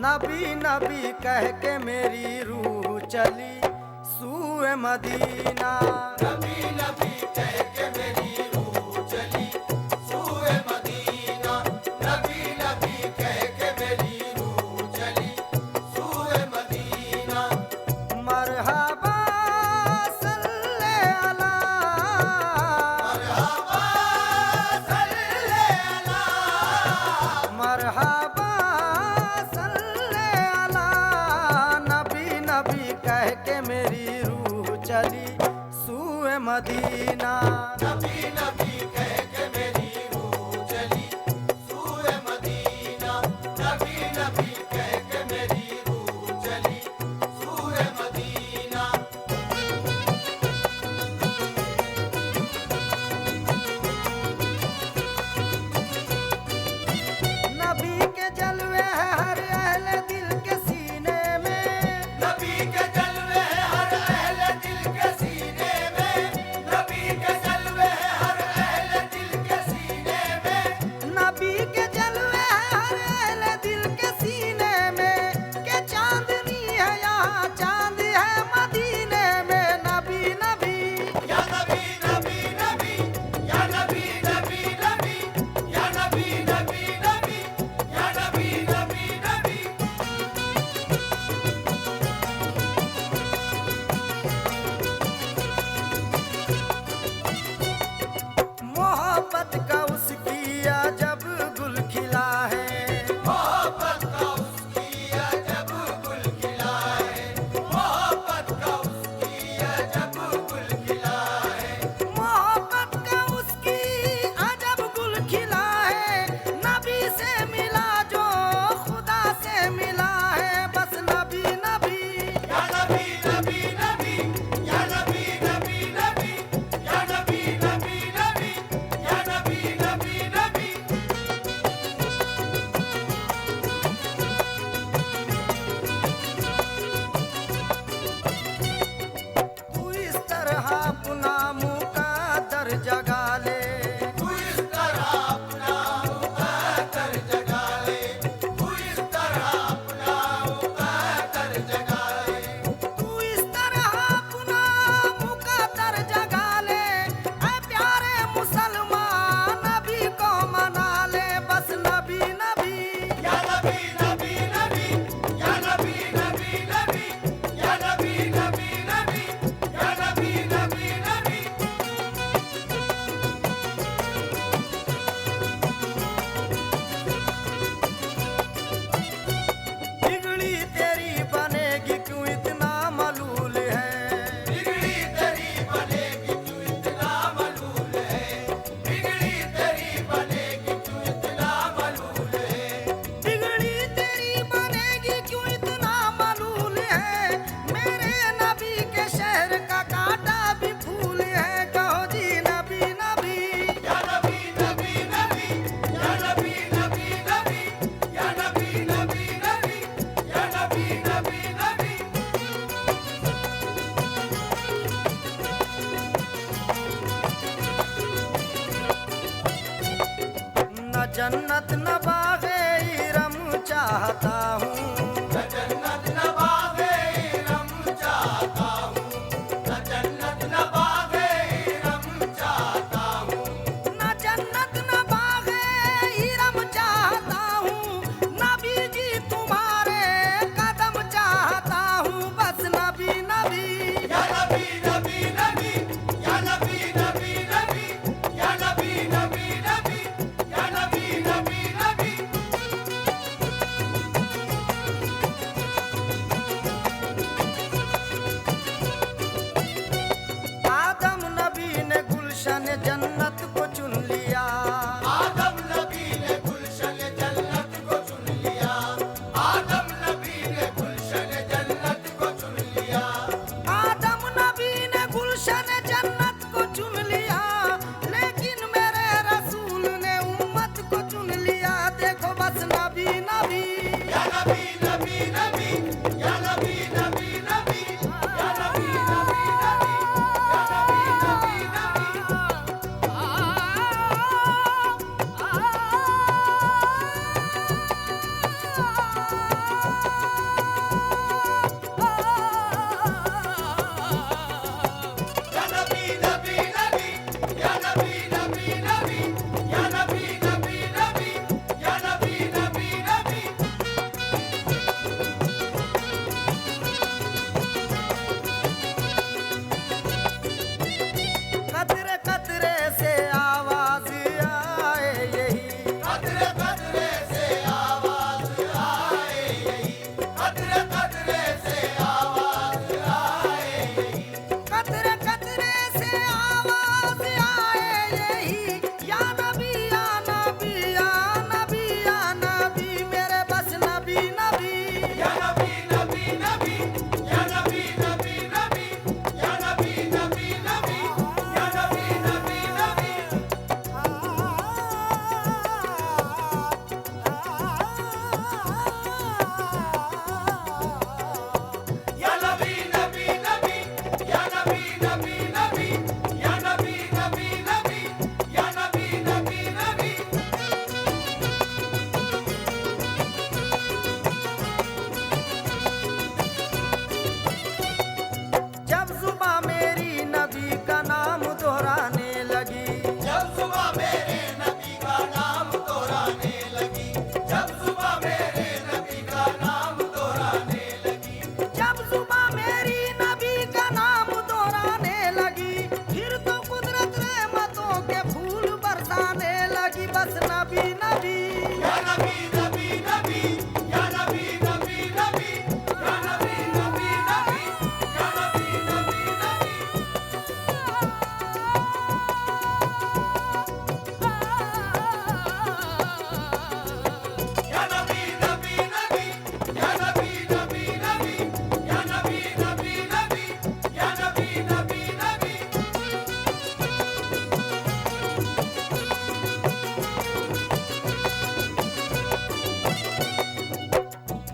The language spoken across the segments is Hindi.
नबी नबी कह के मेरी रूह चली सूए मदीना। नबी नबी कह के मेरी रूह चली सूए मदीना। नबी नबी कह के मेरी रूह चली सूए मदीना। मरहबा सल्ले अला, मरहबा सल्ले अला, मरहबा सल्ले अला। नबी नबी कह के मेरी रूह चली सूए मदीना। नबी नबी कह के मेरी रूह चली सूए मदीना। नबी नबी कह के मेरी रूह चली सूए मदीना। नबी के जलवे हैं हर अहले दिल के सीने में। नबी के जलवे हैं हर अहले दिल के सीने में। नबी के जलवे हैं हर अहले दिल के सीने में। नबी के जलवे हैं हर अहले दिल के सीने में। के चांदनी है यहाँ चांद है मदीने में। नबी नबी या नबी नबी नबी, या नबी नबी नबी, या नबी नबी नबी, या नबी नबी नबी। मोहब्बत का उसकी अजब गुल खिला है। मोहब्बत का उसकी अजब गुल खिला है। मोहब्बत का उसकी अजब गुल खिला है। मोहब्बत का उसकी अजब गुल खिला है। नबी से मिला जो खुदा से मिला है। बस नबी नबी या नबी नबी नबी, या नबी नबी नबी, या नबी नबी नबी, या नबी नबी नबी। तू इस तरह अपना मुकद्दर जगा ले। तू इस तरह अपना मुकद्दर जगा ले। तू इस तरह अपना मुकद्दर जगा ले। तू इस तरह अपना मुकद्दर जगा ले। ऐ प्यारे मुसलमान नबी को मना ले। बस नबी नबी या नबी नबी नबी, या नबी नबी नबी, या नबी नबी नबी, या नबी नबी नबी। बिगड़ी तेरी बनेगी क्यों इतना मलूल है। बिगड़ी तेरी बनेगी क्यों इतना मलूल है। बिगड़ी तेरी बनेगी क्यों इतना मलूल है। बिगड़ी तेरी बनेगी क्यों इतना मलूल है। मेरे नबी के शहर का कांटा भी फूल है। कहो जी नबी नबी या नबी नबी नबी, या नबी नबी नबी, या नबी नबी नबी, या नबी नबी नबी। न जन्नत न बागे इरम चाहता हूँ। न जन्नत न बागे इरम चाहता हूँ। न जन्नत न बागे इरम चाहता हूँ। न जन्नत न बागे इरम चाहता हूँ। नबी जी तुम्हारे कदम चाहता हूँ। बस नबी नबी या नबी नबी नबी, या नबी नबी नबी, या नबी नबी नबी, या नबी नबी नबी। आदम नबी ने गुलशन जन्नत को चुन लिया। आदम नबी ने गुलशन जन्नत को चुन लिया। आदम नबी ने गुलशन जन्नत को चुन लिया। आदम नबी ने गुलशन जन्नत को चुन लिया। लेकिन मेरे रसूल ने उम्मत को चुन लिया। देखो बस नबी नबी या नबी नबी नबी, या नबी नबी नबी, या नबी नबी नबी, या नबी नबी नबी।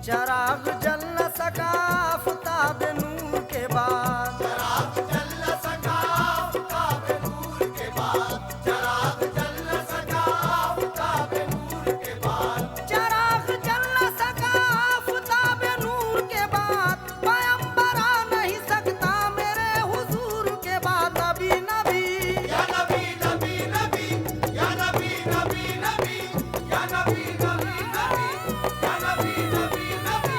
चराग जल न सका आफताब नूर के बाद। चराग जल न सका आफताब नूर के बाद, चराग जल न सका आफताब नूर के बाद। चराग जल न सका आफताब नूर के बाद, पैगंबर आ नहीं सकता मेरे हुजूर के बाद। नबी नबी या नबी नबी नबी, या नबी नबी नबी, या नबी नबी नबी, या नबी नबी नबी।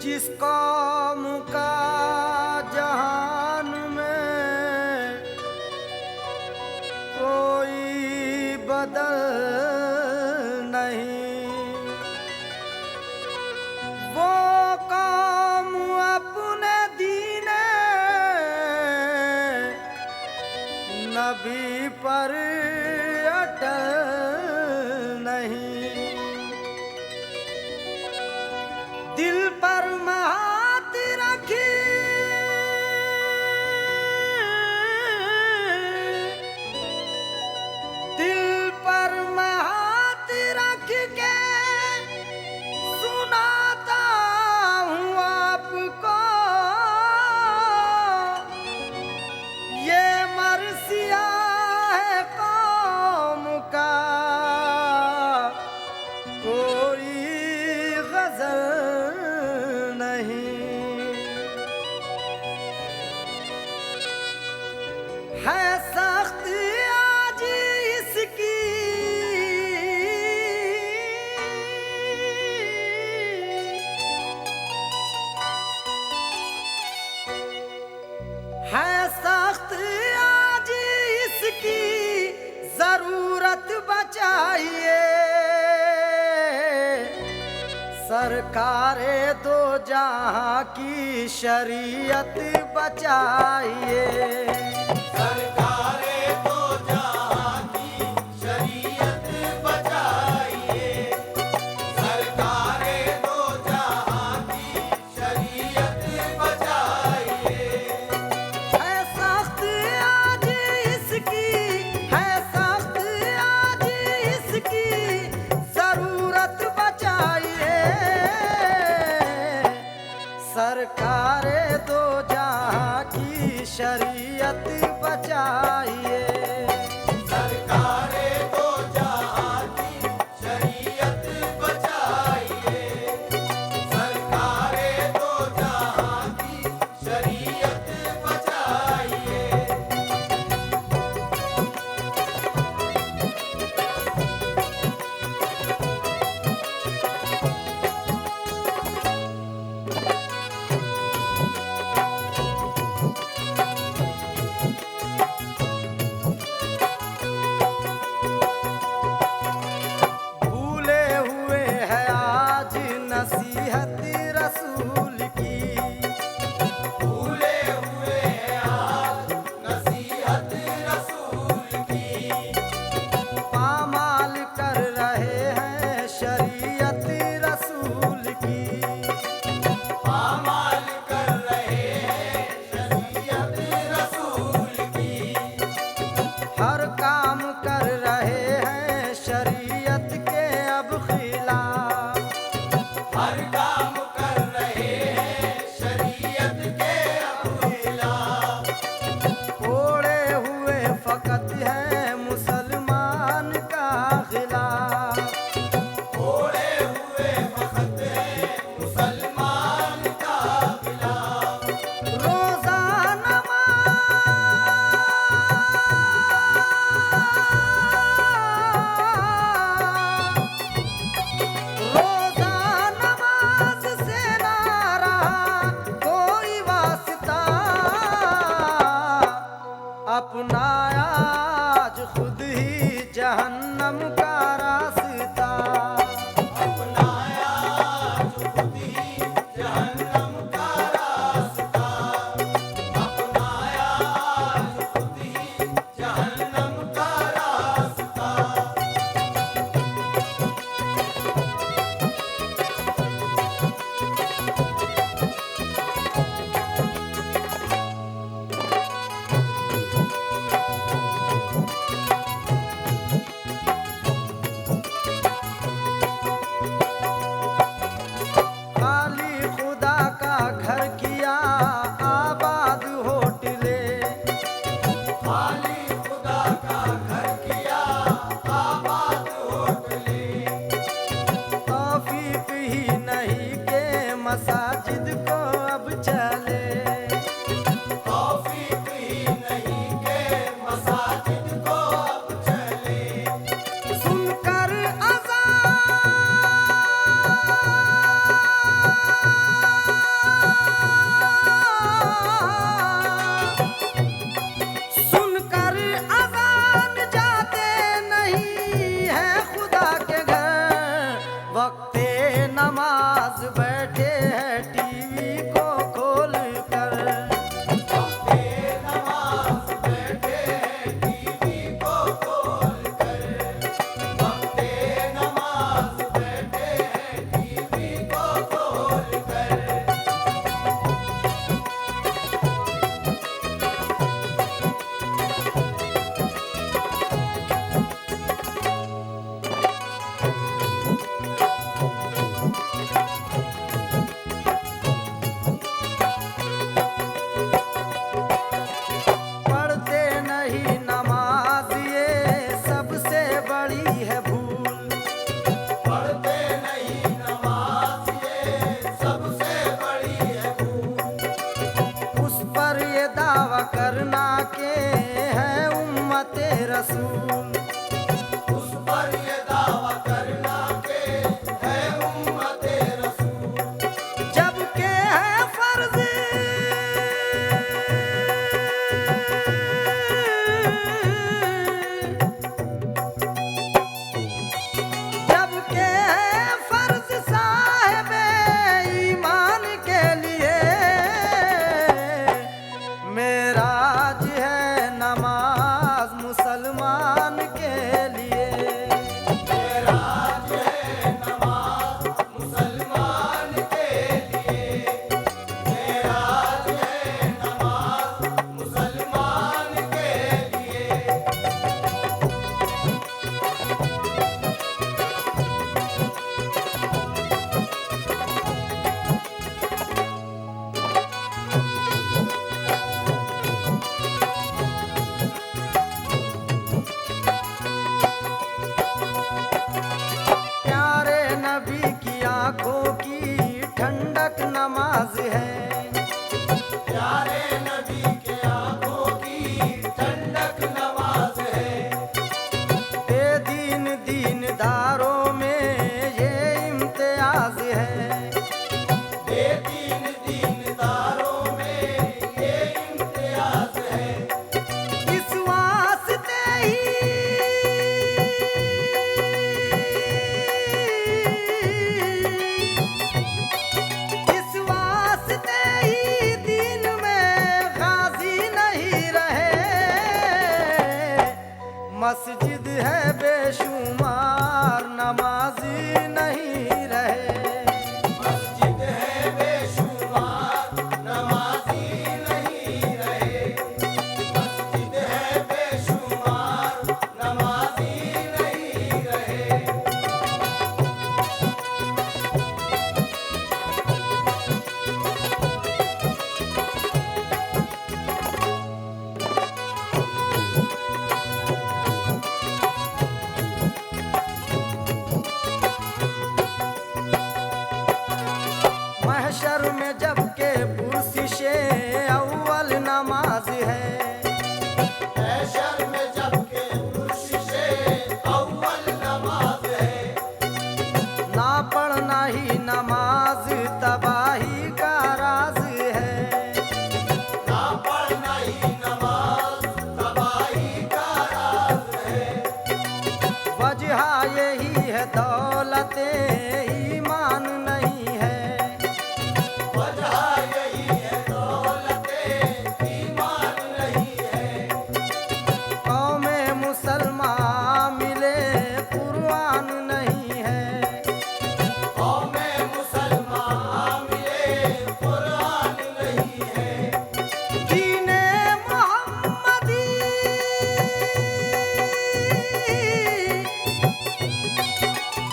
जिस कौम का जहान में कोई बदल नहीं, वो कौम अपने दीने नबी पर अटल नहीं। दिल पर हाथ रखी दिल पर हाथ रख के सुनाता हूँ आपको, ये मरसिया है कौम का कोई गजल है। सख्त आज इसकी है, सख्त आज इसकी जरूरत बचाइए। सरकारे दो जहां की शरीयत बचाइए। सरकारे दो जहां की शरीयत बचाइए। सरकारे दो जहां की शरीयत बचाइए। है सख्त आज इसकी, है सख्त आज इसकी जरूरत बचाइए। सरकारे दो जहां की शरीयत बचाइए। सरकारे दो जहां की शरीयत बचाइए। सरकारे दो जहां की शरीयत बचाइए। भूले हुए है आज नसीहत रसूल की, भूले हुए हैं आज नसीहत रसूल की। पामाल कर रहे हैं शरीयत रसूल की। पामाल कर रहे हैं शरीयत रसूल की। हर काम कर रहे हैं शरीयत के अब खिलाफ। हर काम कर रहे हैं शरीयत के अब खिलाफ। ओढ़े हुए फकत है मुसलमान का खिलाफ। ओढ़े हुए वक्त है मुसलमान का खिलाफ। रोजा रोजा नमाज से ना रहा कोई वास्ता, अपनाया आज खुद ही जहन्नम का रास्ता। अपनाया जो खुद ही जहन्नम का रास्ता। अपनाया जो खुद ही जहन्नम का रास्ता। रसूल। उस पर ये दावा करना के है उम्मते रसूल। जब के है फर्ज जब के है फर्ज साहिबे ईमान के लिए, मेराज है नमाज मुसलमान के लिए। मेराज है नमाज मुसलमान के लिए। मेराज है नमाज मुसलमान के लिए। प्यारे नबी की आंखों की ठंडक नमाज है। प्यारे नबी के आंखों की ठंडक नमाज है। बेदीन दीनदारों में ये इम्तियाज है। बेदीन दीनदारों में ये इम्तियाज है। इस वास्ते ही इस वास्ते ही दीन में गाजी नहीं रहे। मस्जिद है बेशुमार नमाजी नहीं रहे। मस्जिद है बेशुमार नमाजी नहीं रहे। मस्जिद है बेशुमार नमाजी नहीं रहे। महशर में जब के पुरसिशे अव्वल नमाज है। महशर में जब के पुरशिशे अव्वल नमाज है। ना पढ़ना ही नमाज तबाही का राज है। ना पढ़ना ही नमाज तबाही का राज है। वजह यही है दौलत ईमान नहीं है। वजह यही है दौलते ईमान नहीं है। कौमे मुसलमान मिले कुर्बान नहीं है। कौमे मुसलमान मिले कुरान नहीं है। दीने मोहम्मदी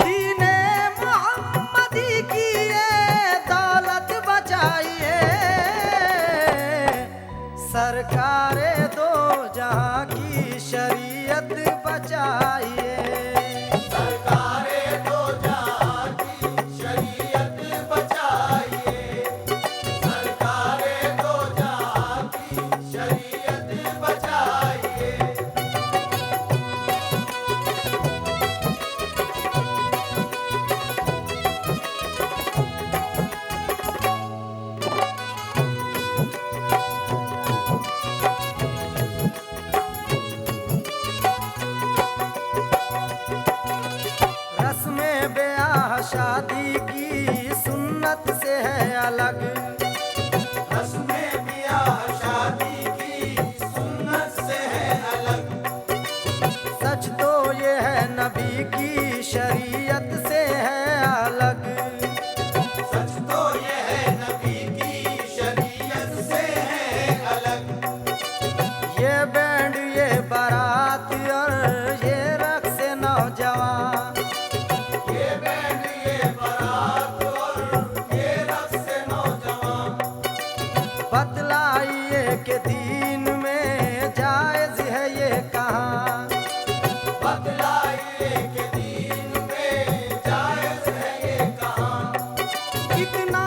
दीने मोहम्मदी की ये दौलत बचाइए। सरकारे दो जहां की शरीयत बचाइए। सरकारे दो जहां की शरीयत बचाइए। सरकारे दो जहां की शरीयत बचाइए। रस्म ब्याह शादी की सुन्नत से है अलग। रस्म ब्याह शादी की सुन्नत से है अलग। सच तो ये है नबी की शरीयत से है अलग। सच तो ये है नबी की शरीयत से है अलग। ये बैंड ये बारात और ये रक्स नौजवान। ये बैंड ये बारात और ये रक्स नौजवान। बतलाइए के दीन में जायज है ये कहाँ। बतलाइए के दीन में जायज है ये कहाँ। कितना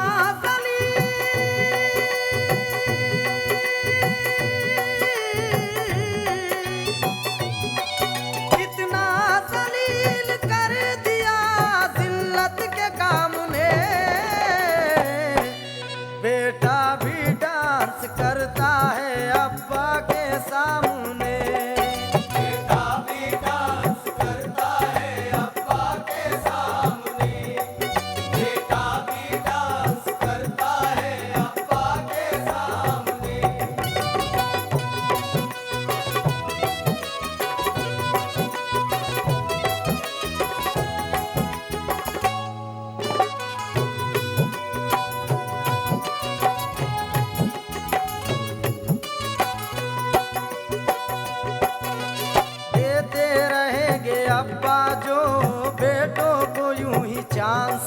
अब्बा जो बेटों को यूं ही चांस।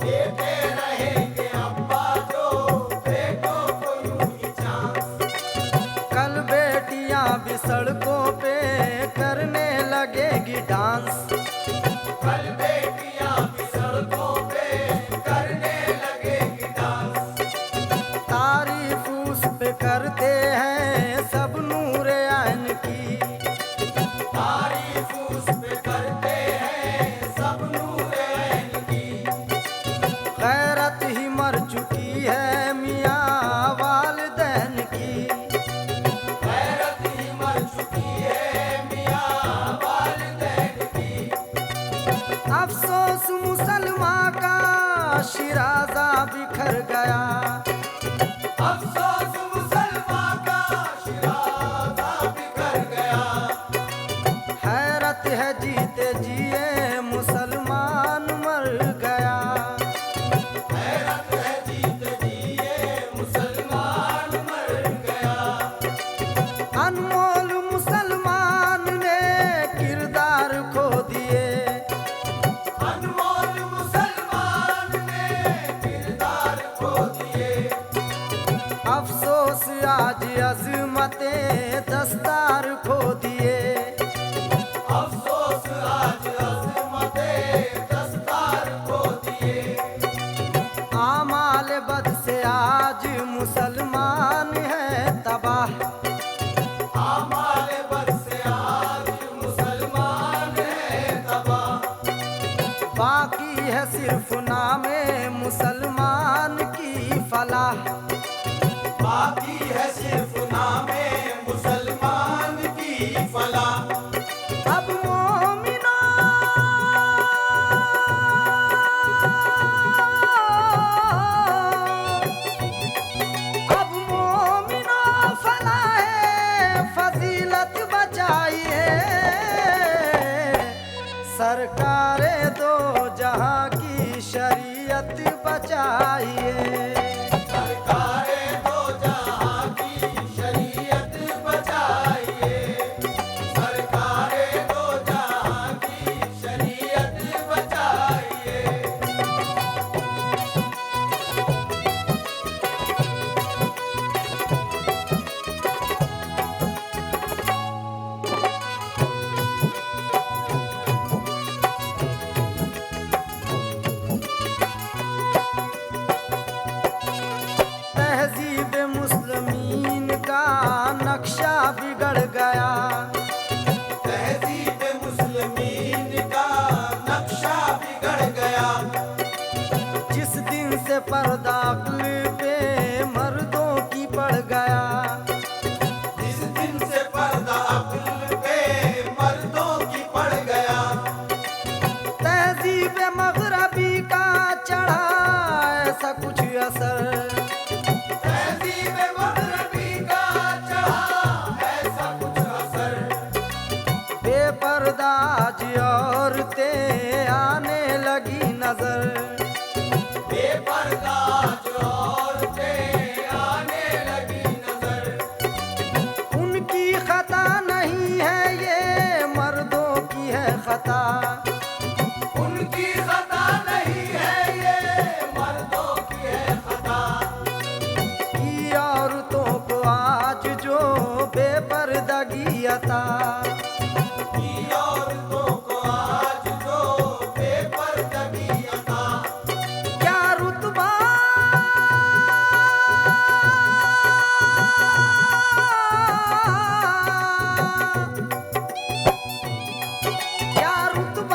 देते रहेंगे अब्बा जो बेटों को यूं ही चांस। कल बेटियां भी सड़कों पे करने लगेगी डांस। कल बेटियां भी सड़कों पे करने लगेगी डांस। तारीफ उस पे करते हैं सब नूरे आइन की। तारीफ उस पे करते हैं सब नूरे ऐन की। गैरत ही मर चुकी है मियाँ वालिदैन की। गैरत ही मर चुकी है मियाँ वालिदैन की। अफसोस मुसलमान का शिराजा बिखर गया। अफसोस मुसलमान का शिराज़ा बिखर गया। हैरत है जीते जिए मुसलमान मर गया। हैरत है जीते जिए मुसलमान मर गया। अनमोल मुसलमान ने किरदार खो दिए। अनमोल मुसलमान ने किरदार खो दिए। अफसोस आज अजमते दस्तार खो दिए। अफसोस आज अज़मते दस्तार खो दिए। आमाल बद से आज मुसलमान है तबाह। आमाल बद से आज मुसलमान है तबाह। बाकी है सिर्फ नामे मुसलमान की फलाह। बाकी है सिर्फ नामे मुसलमान की फलाह। अब मोमिनो अब मोमिनो फलाहे फजीलत बचाइए। सरकारे दो जहां की शरीयत बचाइए। सरकारे दो जहां की शरीयत बचाइए। सरकारे दो जहां की शरीयत बचाइए। तहजीब मुस्लिमीन का नक्शा बिगड़ गया। तहजीब मुस्लिमीन का नक्शा बिगड़ गया। जिस दिन से पर्दा अक्ल पे मर्दों की पड़ गया। जिस दिन से पर्दा अक्ल पे मर्दों की पड़ गया। तहजीब मगरबी का चढ़ा ऐसा कुछ असर। तहजीब मगरबी का चढ़ा ऐसा कुछ असर। बेपर्दा आज औरतें आने लगी नजर। बेपर्दा जो औरतें आने लगी नजर। उनकी खता नहीं है ये मर्दों की है खता। उनकी खता नहीं है ये मर्दों की है खता। की औरतों को आज जो बेपर्दगी अता। की औरतों को आज जो बेपर्दगी अता। क्या रुतबा क्या रुतबा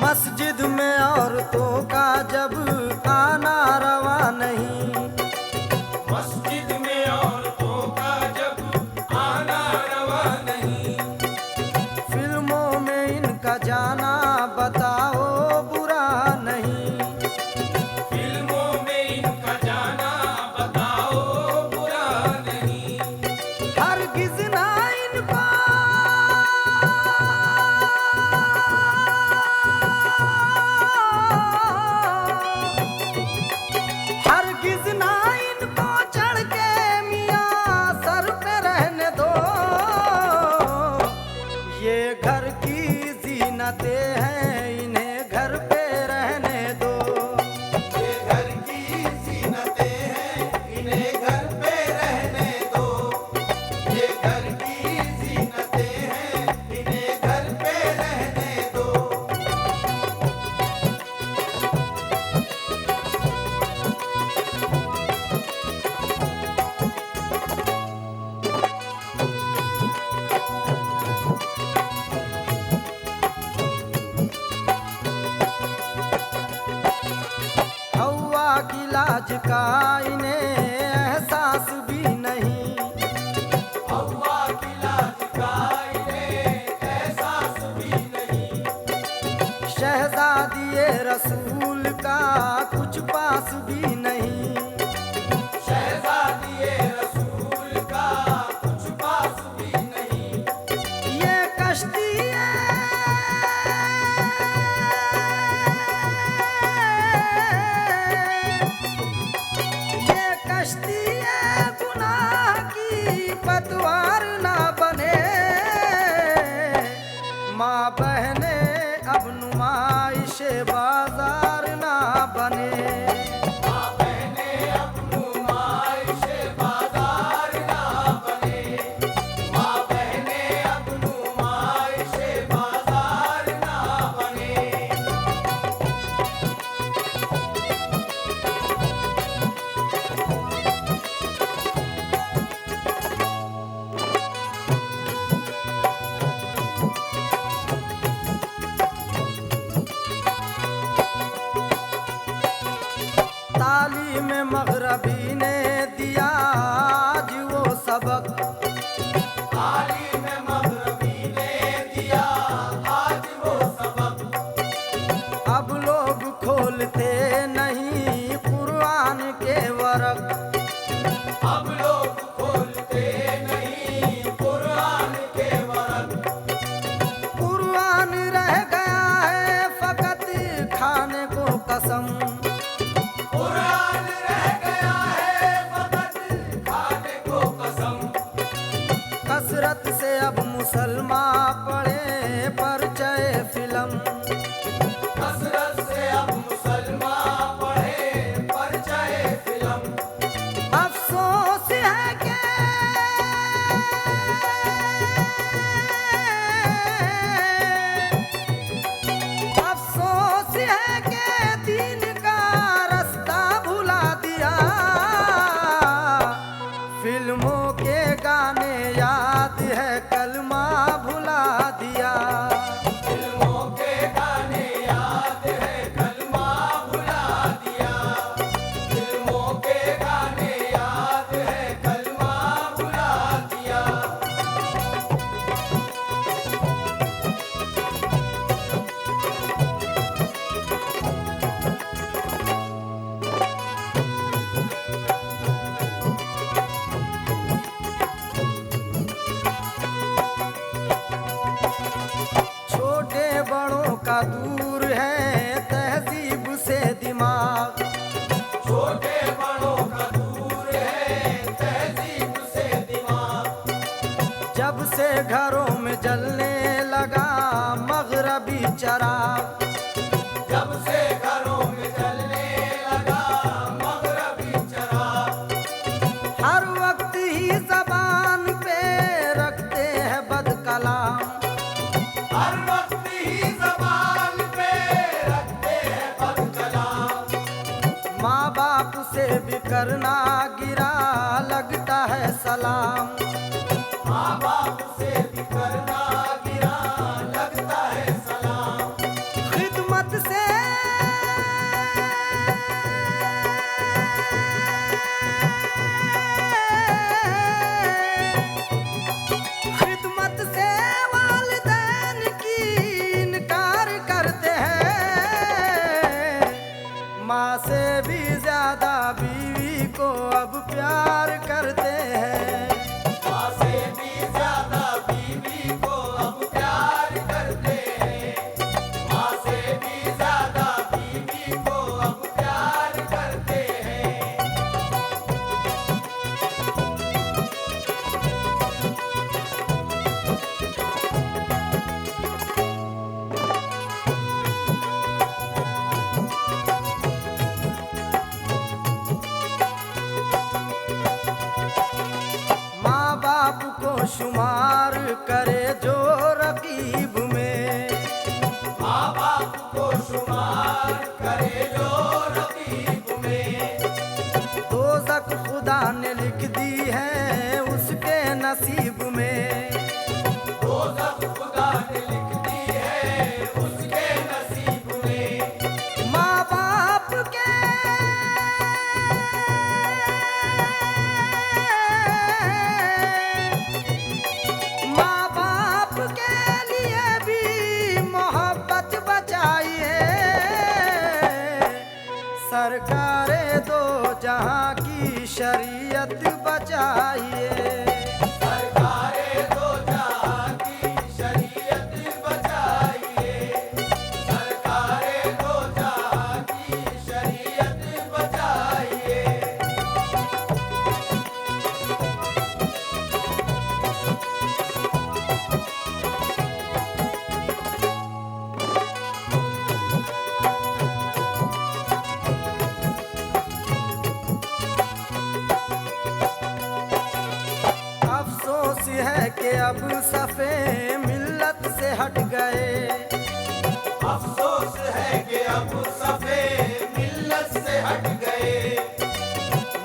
मस्जिद में औरतों का जब आना रवा नहीं, मस्जिद में औरतों का जब आना रवा नहीं, फिल्मों में इनका जाना बताओ बुरा नहीं, फिल्मों में इनका जाना बताओ बुरा नहीं, हरगिज़ ना इनको हरगिज़ ना इनको चढ़ के मियाँ सर पे रहने दो, ये घर की जीनतें हैं इन्हें घर पे रहने दो, ये घर की जीनतें हैं इन्हें घर पे रहने दो, ये घर की जीनतें हैं इन्हें घर पे रहने दो। हवा की लाज का इन्हें एहसास भी नहीं, हवा की लाज का इन्हें एहसास भी नहीं, शहजादिए रसूल का कुछ पास भी नहीं, शहजादिए रसूल का कुछ पास भी नहीं, ये कश्ती ये कश्ती गुनाह की पतवार ना बने, माँ बहने अब नुमाइश बाजार ना बने, माँ बहने अब नुमाइश बाजार ना बने, माँ बहने अब नुमाइश बाजार ना बने। तालीम मगरबी ने दिया आज वो सबक, तालीम मगरबी ने दिया आज वो सबक, अब लोग खोलते नहीं कुरान के वरक, अब लोग खोलते नहीं कुरान के वरक, कुरान रह गया है फकत खाने को कसम, कुरान रह गया है फकत खाने को कसम, कसरत से अब मुसलमान पढ़े परिचय फिल्म, कसरत से अब मुसलमान पढ़े परिचय फिल्म, अफसोस है कि अफसोस है कि दीन का रास्ता भुला दिया, फिल्मों के गाने याद है कलमा भुला दिया, फिल्मों के गाने याद है कलमा भुला दिया, फिल्मों के गाने याद है कलमा भुला दिया। छोटे बड़ों का दूर है तहजीब से दिमाग, छोटे बड़ों का दूर है तहजीब से दिमाग, जब से घरों में जलने लगा मगरबी चराग, जब से घरों में जलने लगा मगरबी चराग, हर वक्त ही जबान पे रखते हैं बद कलाम, हर वक्त ही ज़बान पे रखते हैं बद कलाम, माँ बाप से भी करना गिरा लगता है सलाम, माँ बाप से भी करना गिरा लगता है सलाम, खिदमत खिदमत से खिदमत से वालिदैन की इनकार करते हैं। माँ से भी ज्यादा बीवी को अब प्यार करते हैं। माँ से भी ज्यादा बीवी को अब प्यार करते हैं। माँ से भी ज्यादा बीवी को अब प्यार करते हैं। माँ बाप को शुमार करे जो रकीब में, माँ बाप को शुमार करे जो रकीब में, दोज़ख खुदा ने लिख दी है उसके नसीब में। दोज़ख खुदा ने लिख दी है उसके नसीब में। माँ बाप के माँ बाप के लिए भी मोहब्बत बचाइए। सरकारे दो जहाँ की शरीयत बचाइए। सरकारे दो जहाँ की शरीयत बचाइए। सरकारे दो जहाँ की शरीयत बचाइए। अफसोस है कि अब सफ़े मिल्लत से हट गए। अफसोस है कि अब सफे मिल्लत से हट गए।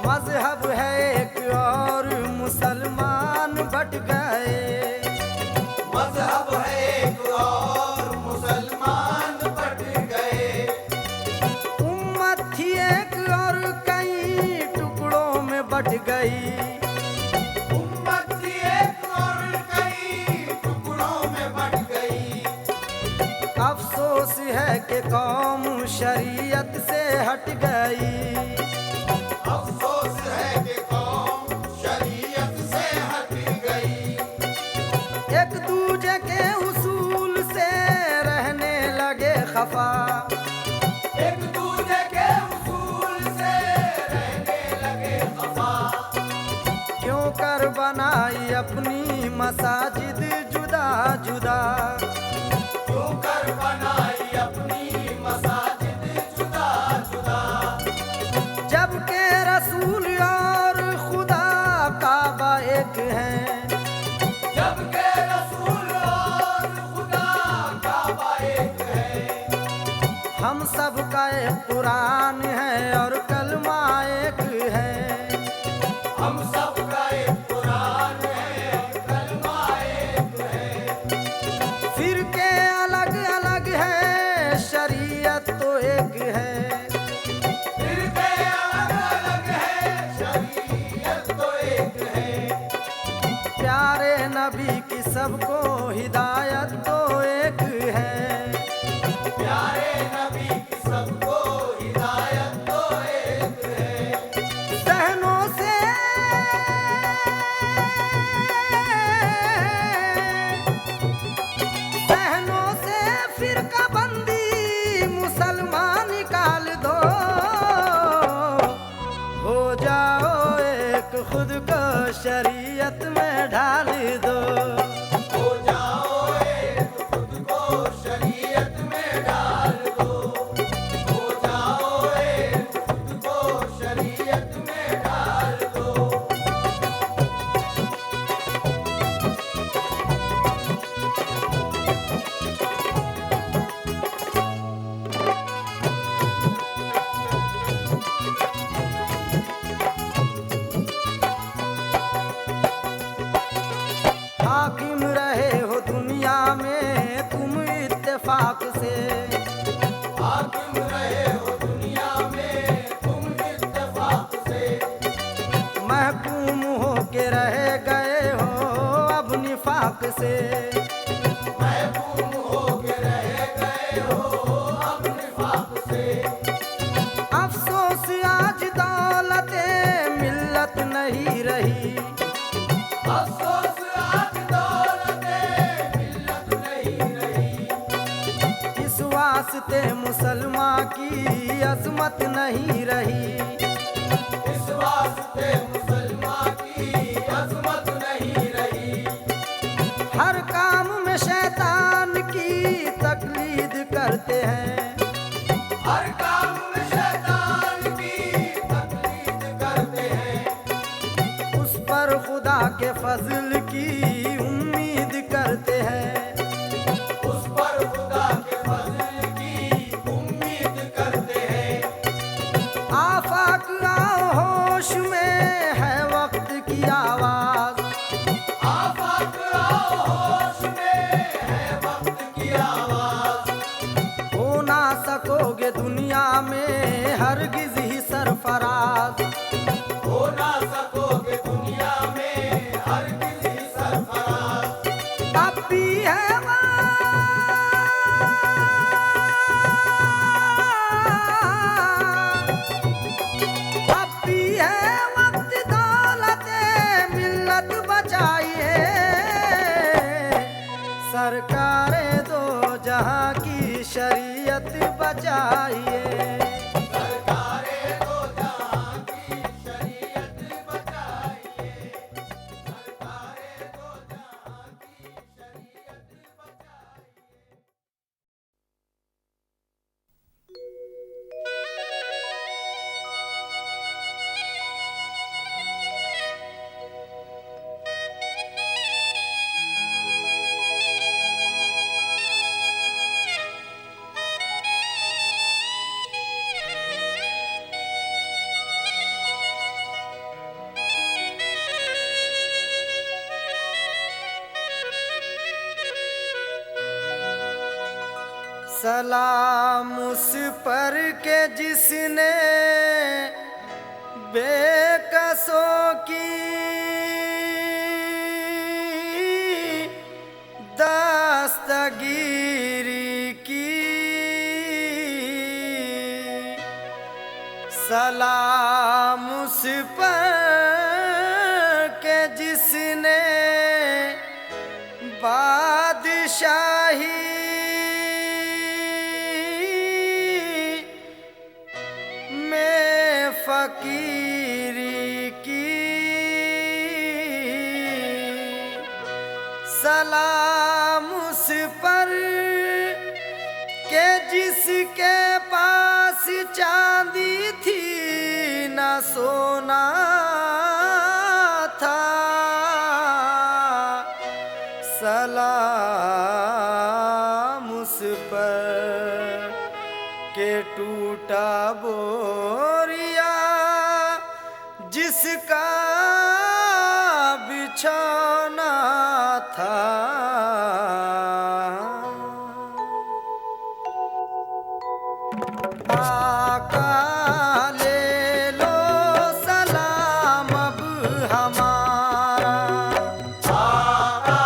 मजहब है एक और मुसलमान बट गए। मजहब है एक और मुसलमान बट गए। उम्मत थी एक और कई टुकड़ों में बट गई। उम्मत थी एक और कई टुकड़ों में बट गई। अफसोस है कि कौम शरीयत से हट गई। अफसोस है कि कौम शरीयत से हट गई। एक दूजे के उसूल से रहने लगे खफा। एक दूजे के उसूल से रहने लगे खफा। क्यों कर बनाई अपनी मसाजिद जुदा जुदा। क्यों कर बनाई अपनी मसाजिद जुदा जुदा। जबकि रसूल और खुदा काबा एक हैं। जबकि रसूल और खुदा काबा एक है। हम सब का एक कुरान है और कलमा एक है। हम सब का एक कुरान है और कलमा एक है। फिरके अलग अलग है शरीयत तो एक है। फिर के अलग अलग है शरीयत तो एक है। प्यारे नबी की सबको हिदायत तो एक है। प्यारे नबी की सबको हिदायत तो एक है। जहनों से जहनों से फिरका बंदी मुसलमान निकाल दो। हो जाओ एक खुद को शरीयत में ढाल दो। हो जाओ एक खुद को शरीयत में डाल दो। हो जाओ एक खुद को शरीयत में डाल दो। हाकिम वास्ते मुसलमान की अजमत नहीं रही। इस वास्ते मुसलमान की अजमत नहीं रही। हर काम में शैतान की तकलीद करते हैं। हर काम में शैतान की तकलीद करते हैं। उस पर खुदा के फजल की उम्मीद करते हैं। उस पर खुदा के फजल की उम्मीद करते हैं। आफाक आओ होश में है वक्त की आवाज। आफाक आओ होश में है वक्त की आवाज। हो ना सकोगे दुनिया में हरगिज ही सरफराज। हो ना सकोगे दुनिया में हरगिज़ ही सरफराज। अब भी है अब भी है वक्त दौलते मिल्लत बचाइए। सरकारे दो जहां की शरीयत बचाइए। सरकारे दो जहां की शरीयत बचाइए। सरकारे दो जहां की शरीयत बचाइए। सलाम उस पर के जिसने बेकसों की दस्तगीरी की। सलाम उस पर के जिसने बादशाही में फकीरी की। सलाम उस पर के जिसके पास चांदी थी न सोना था। सलाम उस पर के टूटा बोरिया जिसका बिछौना था। आका ले लो सलाम अब हमारा। आका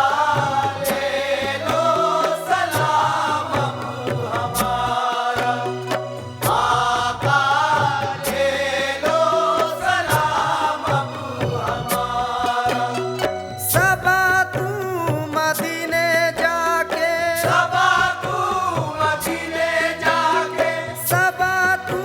ले लो सलाम अब हमारा। आका ले लो सलाम अब हमारा। सबा तू मदीने जाके। सबा तू मदीने जाके। सबा तू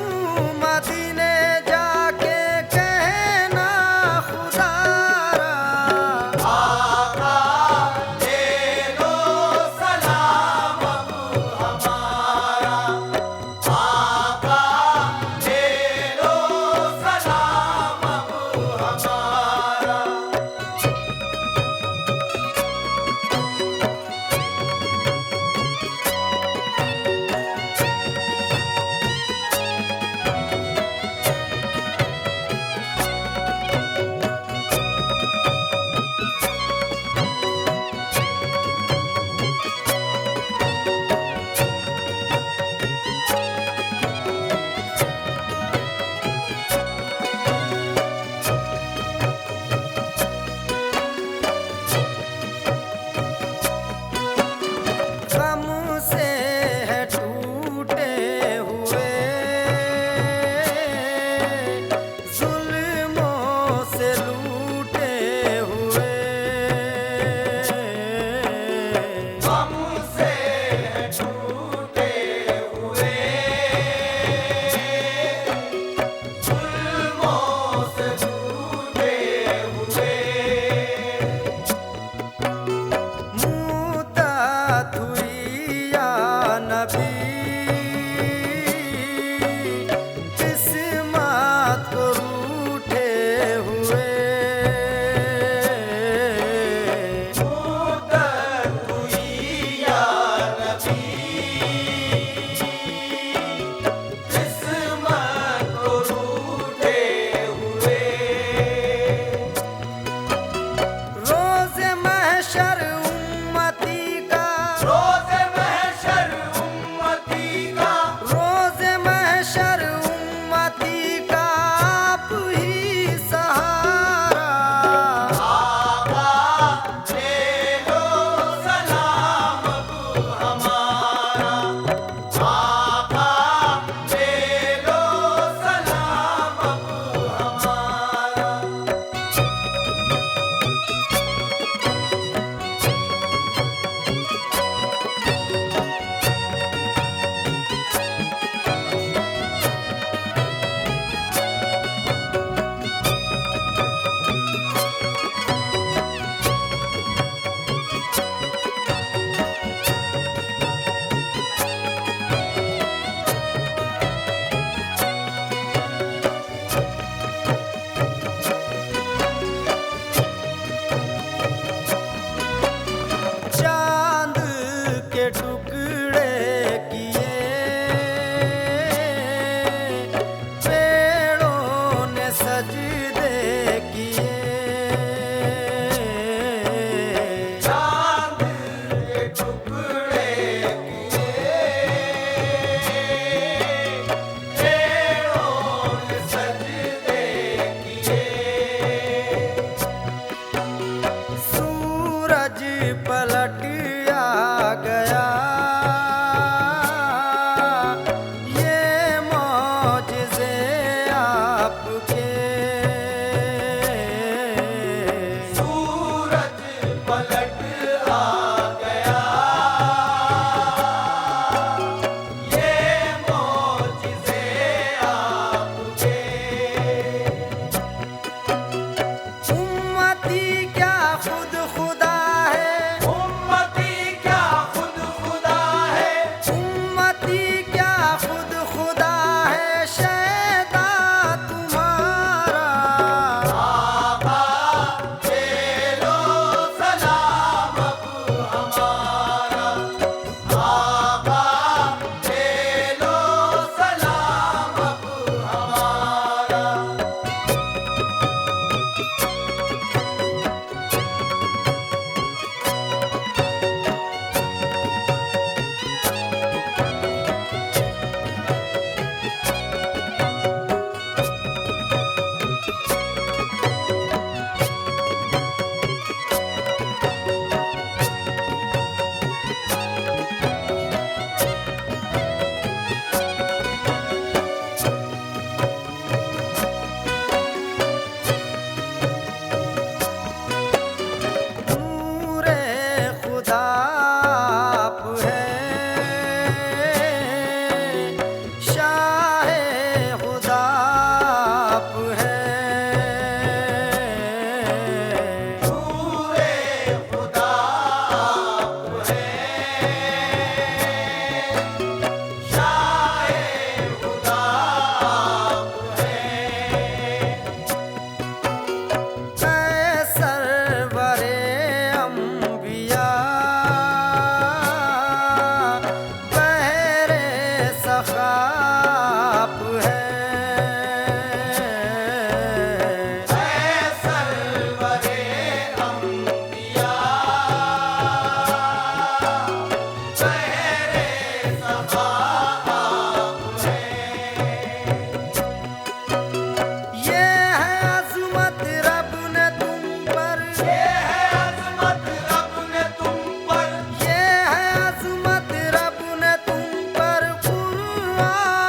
शैदा तुम्हारा। आका ले लो सलाम अब हमारा, आका ले लो सलाम अब हमारा। नूरे खुदा आप है, शाहे खुदा आप है। नूरे खुदा आप हैं, शाहे खुदा आप हैं। सरवरे अंबिया बहरे सखाप है। सरवरे अंबिया बहरे सखा आप हैं। ये है अज़मत रब ने तुम पर, ये है अज़मत रब ने तुम पर, ये है अज़मत रब ने तुम पर। Quran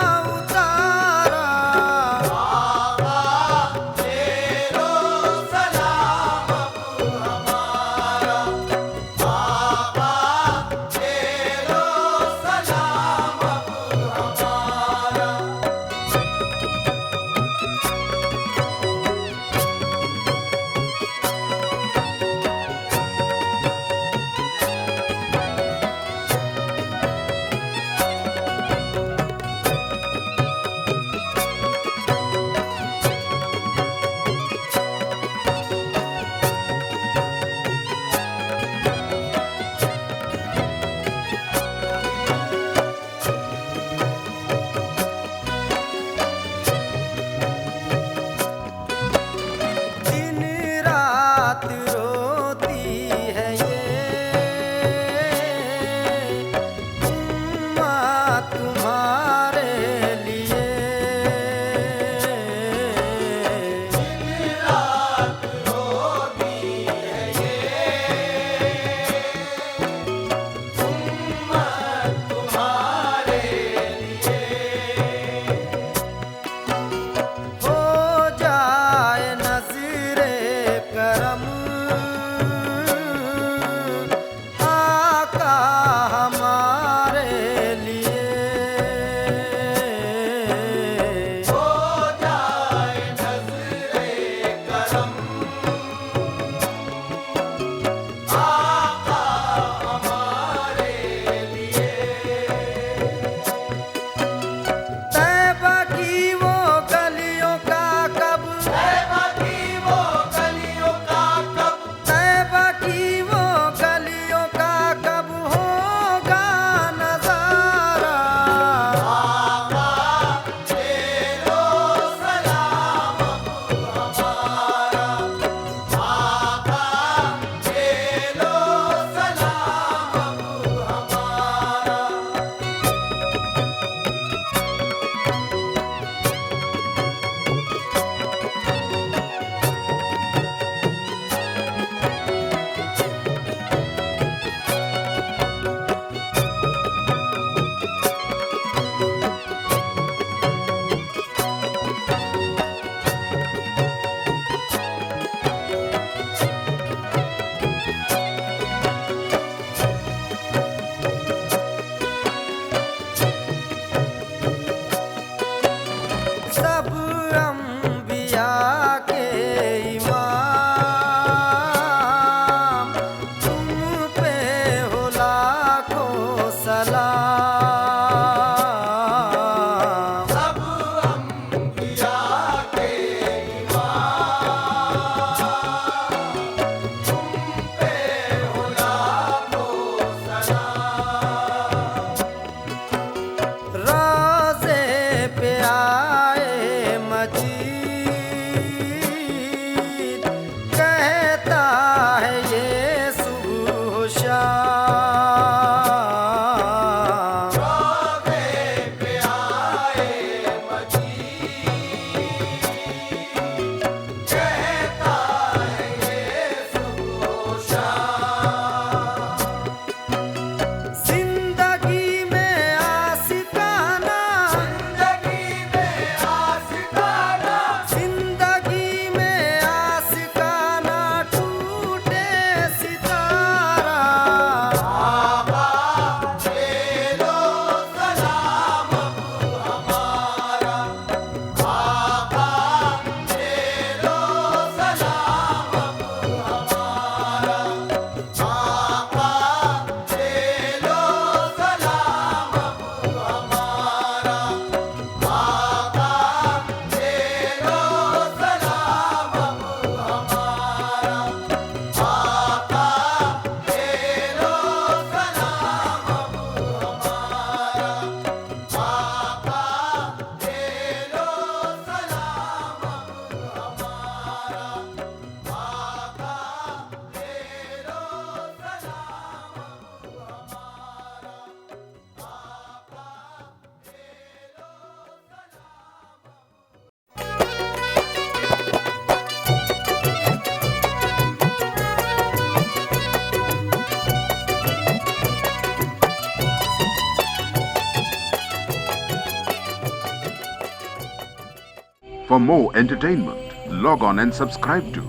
For more entertainment, log on and subscribe to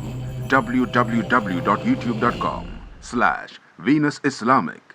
www.youtube.com/Venus Islamic.